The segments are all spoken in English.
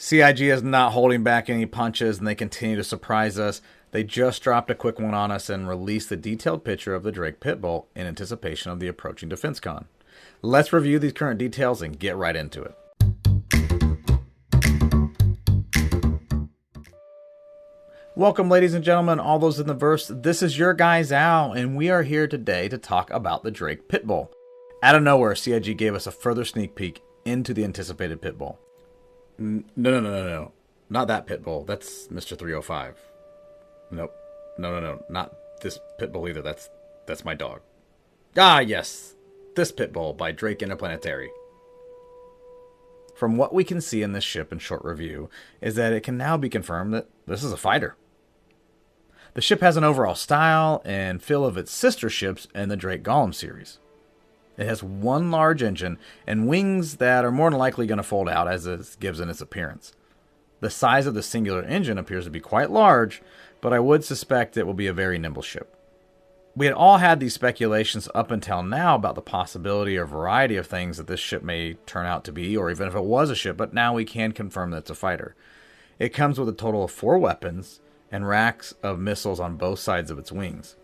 CIG is not holding back any punches, and they continue to surprise us. They just dropped a quick one on us and released a detailed picture of the Drake Pitbull in anticipation of the approaching DefenseCon. Let's review these current details and get right into it. Welcome, ladies and gentlemen, all those in the verse. This is your guy Zao, and we are here today to talk about the Drake Pitbull. Out of nowhere, CIG gave us a further sneak peek into the anticipated Pitbull. No. Not that Pitbull. That's Mr. 305. Nope. No. Not this Pitbull either. That's my dog. Ah, yes. This Pitbull by Drake Interplanetary. From what we can see in this ship in short review is that it can now be confirmed that this is a fighter. The ship has an overall style and feel of its sister ships in the Drake Golem series. It has one large engine and wings that are more than likely going to fold out as it gives in its appearance. The size of the singular engine appears to be quite large, but I would suspect it will be a very nimble ship. We had all had these speculations up until now about the possibility or variety of things that this ship may turn out to be, or even if it was a ship, but now we can confirm that it's a fighter. It comes with a total of 4 weapons and racks of missiles on both sides of its wings.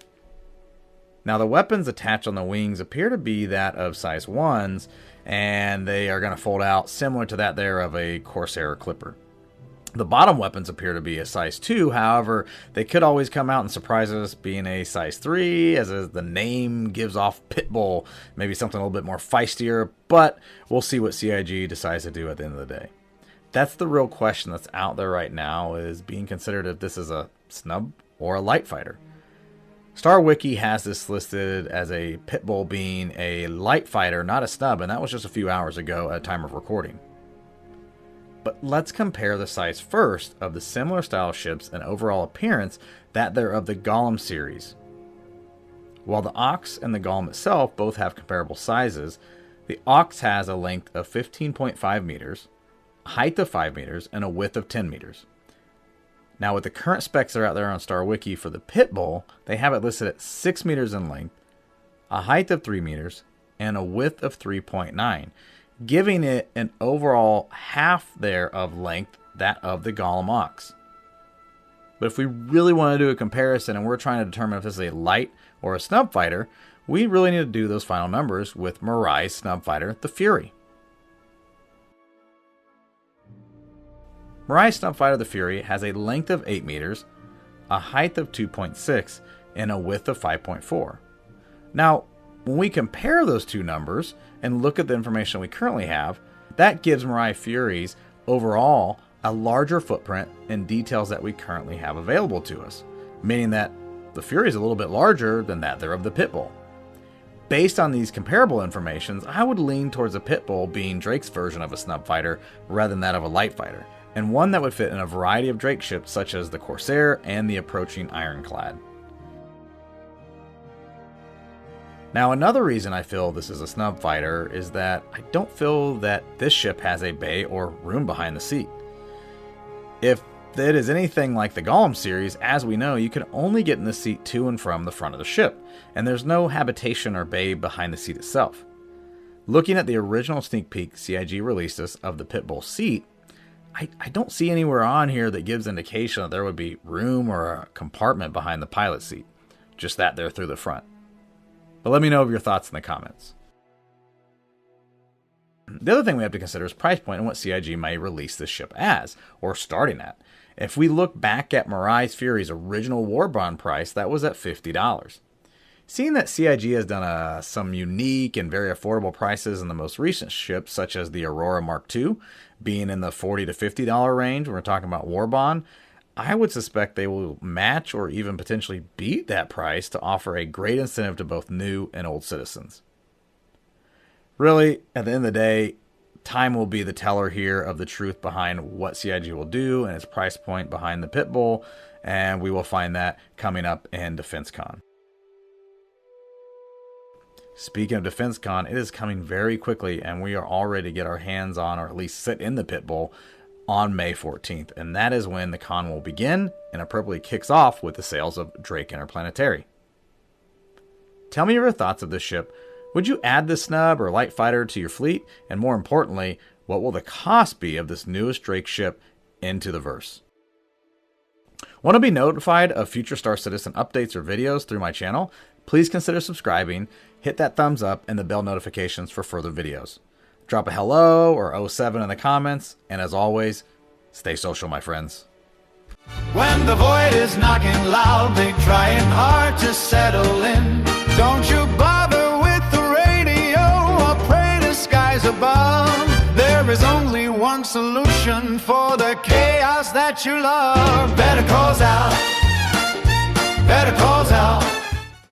Now, the weapons attached on the wings appear to be that of size 1s, and they are going to fold out similar to that there of a Corsair or Clipper. The bottom weapons appear to be a size 2, however, they could always come out and surprise us being a size 3, as the name gives off Pitbull, maybe something a little bit more feistier, but we'll see what CIG decides to do at the end of the day. That's the real question that's out there right now, is being considered if this is a snub or a light fighter. Star Wiki has this listed as a Pitbull being a light fighter, not a snub, and that was just a few hours ago at time of recording. But let's compare the size first of the similar style ships and overall appearance that they're of the Golem series. While the Ox and the Golem itself both have comparable sizes, the Ox has a length of 15.5 meters, a height of 5 meters, and a width of 10 meters. Now, with the current specs that are out there on Star Wiki for the Pitbull, they have it listed at 6 meters in length, a height of 3 meters, and a width of 3.9, giving it an overall half there of length, that of the Golem Ox. But if we really want to do a comparison and we're trying to determine if this is a light or a snub fighter, we really need to do those final numbers with Mirai's snub fighter, the Fury. Mirai's snub fighter, the Fury, has a length of 8 meters, a height of 2.6, and a width of 5.4. Now, when we compare those two numbers and look at the information we currently have, that gives Mirai Fury's overall a larger footprint and details that we currently have available to us, meaning that the Fury is a little bit larger than that there of the Pitbull. Based on these comparable informations, I would lean towards the Pitbull being Drake's version of a snub fighter rather than that of a light fighter, and one that would fit in a variety of Drake ships such as the Corsair and the approaching Ironclad. Now, another reason I feel this is a snub fighter is that I don't feel that this ship has a bay or room behind the seat. If it is anything like the Golem series, as we know, you can only get in the seat to and from the front of the ship, and there's no habitation or bay behind the seat itself. Looking at the original sneak peek CIG released us of the Pitbull seat, I don't see anywhere on here that gives indication that there would be room or a compartment behind the pilot seat, just that there through the front. But let me know of your thoughts in the comments. The other thing we have to consider is price point and what CIG may release this ship as, or starting at. If we look back at Mirai's Fury's original war bond price, that was at $50. Seeing that CIG has done some unique and very affordable prices in the most recent ships, such as the Aurora Mark II, being in the $40 to $50 range when we're talking about war bond, I would suspect they will match or even potentially beat that price to offer a great incentive to both new and old citizens. Really, at the end of the day, time will be the teller here of the truth behind what CIG will do and its price point behind the Pitbull, and we will find that coming up in DefenseCon. Speaking of DefenseCon, it is coming very quickly, and we are all ready to get our hands on, or at least sit in the Pitbull, on May 14th, and that is when the con will begin and appropriately kicks off with the sales of Drake Interplanetary. Tell me your thoughts of this ship. Would you add this snub or light fighter to your fleet? And more importantly, What will the cost be of this newest Drake ship into the verse? Want to be notified of future Star Citizen updates or videos through my channel? Please consider subscribing, hit that thumbs up, and the bell notifications for further videos. Drop a hello or 07 in the comments, and as always, stay social, my friends. When the void is knocking loudly, trying hard to settle in, don't you bother with the radio or pray to skies above. There is only one solution for the chaos that you love. Better calls out, better calls out.